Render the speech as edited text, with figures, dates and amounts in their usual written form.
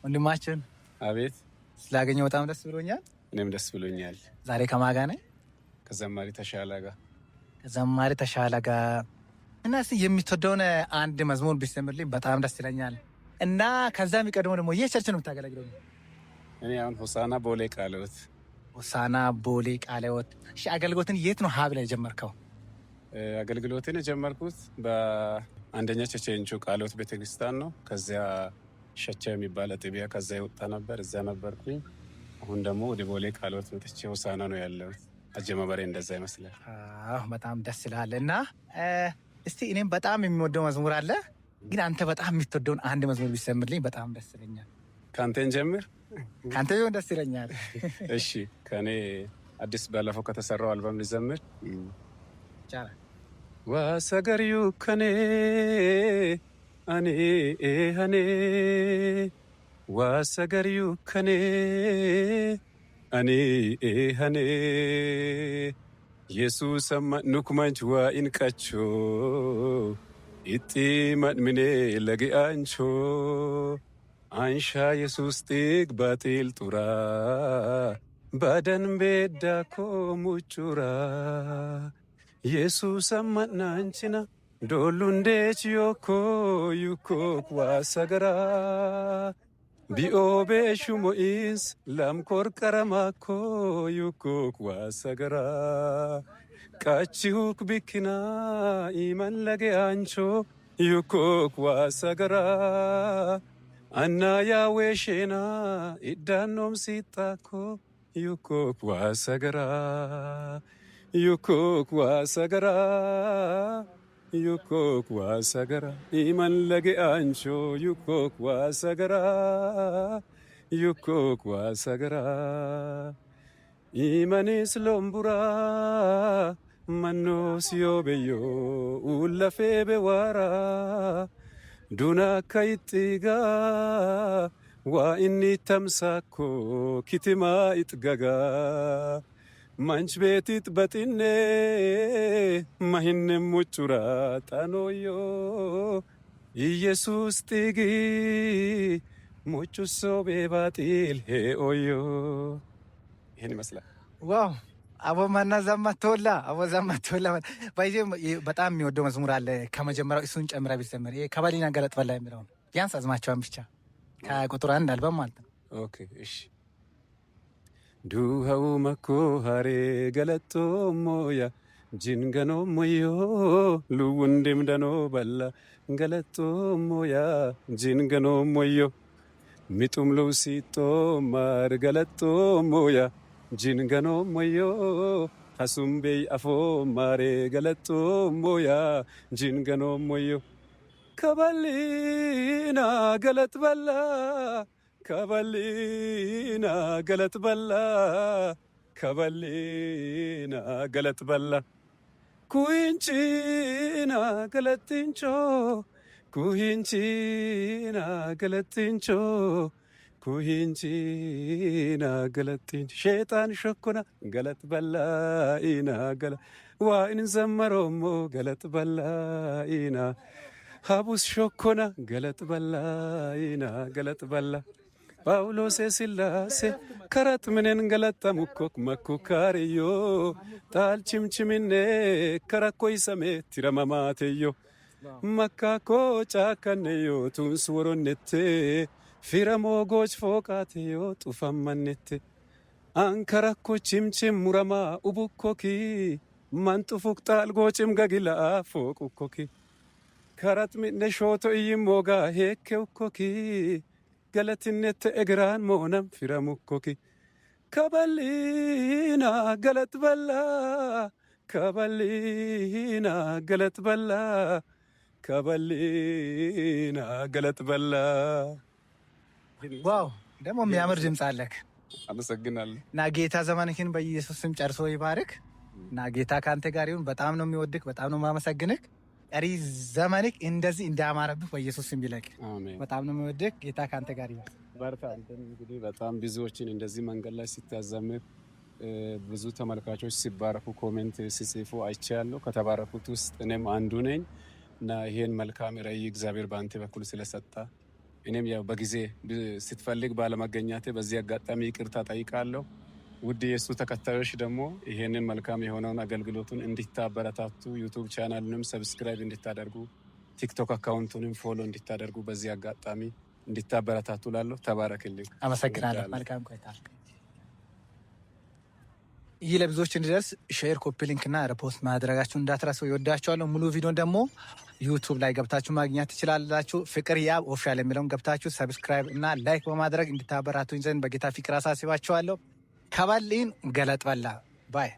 ወንድማችን አቤት። ስላገኘው በጣም ደስ ብሎኛል። እኔም ደስ ብሎኛል። ዛሬ ከማን ጋር ነህ? ከዘማሪ ተሻለ ጋር። ከዘማሪ ተሻለ ጋር እና እስኪ የምትወደውን አንድ መዝሙር ቢዘምርልኝ በጣም ደስ ይለኛል። እና ከዛ የሚቀድመው ደግሞ የቸርች ነው የምታገለግለው? እኔ አሁን ሆሳና ቦሌ ቃለወት። ሆሳና ቦሌ ቃለወት። እሺ፣ አገልግሎትን የት ነው ሀብ ላይ የጀመርከው? አገልግሎትን የጀመርኩት በአንደኛ ቸቼንቹ ቃለወት ቤተክርስቲያን ነው። ከዚያ ሸቻ የሚባል አጥቢያ ከዛ የወጣ ነበር፣ እዛ ነበርኩኝ። አሁን ደግሞ ወደ ቦሌ ቃለወት መጥቼ ሆሳና ነው ያለሁት። አጀማመሬ እንደዛ ይመስላል። በጣም ደስ ይላል። እና እስቲ እኔም በጣም የሚወደው መዝሙር አለ፣ ግን አንተ በጣም የምትወደውን አንድ መዝሙር ቢሰምርልኝ በጣም ደስ ይለኛል። ከአንተን ጀምር። ከአንተ ቢሆን ደስ ይለኛል። እሺ፣ ከእኔ አዲስ ባለፈው ከተሰራው አልበም ሊዘምር ይቻላል። ዋሰገርዩ ከኔ አኔ ሀኔ ዋሰገርዩ ከኔ አኔ ሀኔ ኢየሱስ ኑኩማንች ዋኢንቀቾ ኢጢ መድምኔ ለጊአንቾ አንሻ ኢየሱስ ጢግ ባጢል ጡራ ባደን ቤዳኮ ሙጩራ ኢየሱስ አማናንችና ዶሉንዴች ዮኮ ዩኮክ ዋሰገራ ቢኦቤ ሹሞኢንስ ላምኮር ቀረማኮ ዩኮክ ዋሰገራ ቃቺሁክ ቢክና ኢመለጌ አንቾ ዩኮክ ዋሰገራ አና ያዌሼና ኢዳኖም ሲጣኮ ዩኮክ ዋሰገራ ዩኮክ ዋሰገራ ዩኮክ ዋሰገራ ኢመለጌ አንቾ ዩኮክ ዋሰገራ ዩኮክ ዋሰገራ ኢመኒስ ሎምቡራ መኖ ሲዮቤዮ ኡለፌ ቤዋራ ዱና ከይጥጋ ዋኢኒ ተምሳኮ ኪቲማ ኢጥገጋ ማንች ቤቲት በጢኔ ማሂንም ሙጩራ ጣኖዮ ኢየሱስ ጢጊ ሙጩሶ ቤባጢል ሄኦዮ። ይህን ይመስላል። ዋው አቦ ማና ዛማቶላ አቦ ዛማቶላ ባይዜ በጣም የሚወደው መዝሙር አለ። ከመጀመሪያው እሱን ጨምራ ቢዘምር ከባሊና ገለጥ በላ የሚለው ቢያንስ አዝማቸዋን ብቻ ከቁጥር 1 አልበም ማለት ነው። ኦኬ እሺ። ዱሃው መኮ ሃሬ ገለጦ ሞያ ጂንገኖ ሞዮ ሉውንዲም ደኖ በላ ገለጦ ሞያ ጂንገኖ ሞዮ ሚጡም ሉሲጦ ማር ገለጦ ሞያ ጂንገኖ ሞዮ ሀሱምቤይ አፎ ማሬ ገለጦ ሞያ ጂንገኖ ሞዮ ከባሊና ገለጥ በላ ከባሊና ገለጥ በላ ከባሊና ገለጥ በላ ኩንቺና ገለጥንቾ ኩንቺና ገለጥንቾ ኩንቺና ገለጥንቾ ሼጣን ሾኮና ገለጥ በላ ኢና ገለ ዋኢን ዘመሮሞ ገለጥ በላ ኢና ሀቡስ ሾኮና ገለጥ በላ ኢና ገለጥ በላ ጳውሎሴ ሲላሴ ከረት ምንን ገለጠ ሙኮክ መኩካርዮ ጣልችምችምኔ ከረኮይ ሰሜ ቲረመማቴዮ መካኮ ጫከነዮ ቱንስ ወሮኔቴ ፊረሞጎች ፎቃቴዮ ጡፈመኔቴ አንከረኮ ችምችም ሙረማ ኡቡኮኪ መንጡፉቅ ጣልጎጭም ገጊላ ፎቁኮኪ ከረት ምነ ሾቶ ኢይሞጋ ሄኬውኮኪ ገለትነት እግራን ሞነም ፊረሙኮኪ ከባሊና ገለጥ በላ ከባሊና ገለጥ በላ ከባሊና ገለጥ በላ። ዋው ደግሞ የሚያምር ድምፅ አለክ። አመሰግናለሁ። እና ጌታ ዘመንህን በኢየሱስ ስም ጨርሶ ይባርክ። እና ጌታ ካንተ ጋር ይሁን። በጣም ነው የሚወድክ፣ በጣም ነው ማመሰግንክ። ቀሪ ዘመንክ እንደዚህ እንዳማረብህ በኢየሱስ ስም ይለቅ። በጣም ነው የሚወድክ። ጌታ ካንተ ጋር ይሁን። በርታ። እንግዲህ በጣም ብዙዎችን እንደዚህ መንገድ ላይ ሲታዘምር ብዙ ተመልካቾች ሲባረኩ ኮሜንት ሲጽፉ አይቻለሁ። ከተባረኩት ውስጥ እኔም አንዱ ነኝ እና ይሄን መልካም ራዕይ እግዚአብሔር በአንተ በኩል ስለሰጣ እኔም ያው በጊዜ ስትፈልግ ባለመገኘቴ በዚህ አጋጣሚ ይቅርታ ጠይቃለሁ። ውድ የእሱ ተከታዮች ደግሞ ይሄንን መልካም የሆነውን አገልግሎቱን እንዲታበረታቱ ዩቱብ ቻናሉንም ሰብስክራይብ እንዲታደርጉ ቲክቶክ አካውንቱንም ፎሎ እንዲታደርጉ በዚህ አጋጣሚ እንዲታበረታቱ ላለሁ። ተባረክልኝ። አመሰግናለሁ። መልካም ቆይታ። ይህ ለብዙዎች እንዲደርስ ሼር፣ ኮፒ ሊንክ እና ሪፖስት ማድረጋችሁን እንዳትረሱ። ይወዳችኋለሁ። ሙሉ ቪዲዮን ደግሞ ዩቱብ ላይ ገብታችሁ ማግኘት ትችላላችሁ። ፍቅር ያብ ኦፊሻል የሚለውን ገብታችሁ ሰብስክራይብ እና ላይክ በማድረግ እንዲታበረታቱኝ ዘንድ በጌታ ፍቅር አሳስባችኋለሁ። ከባልኝ ገለጥ በላ ባይ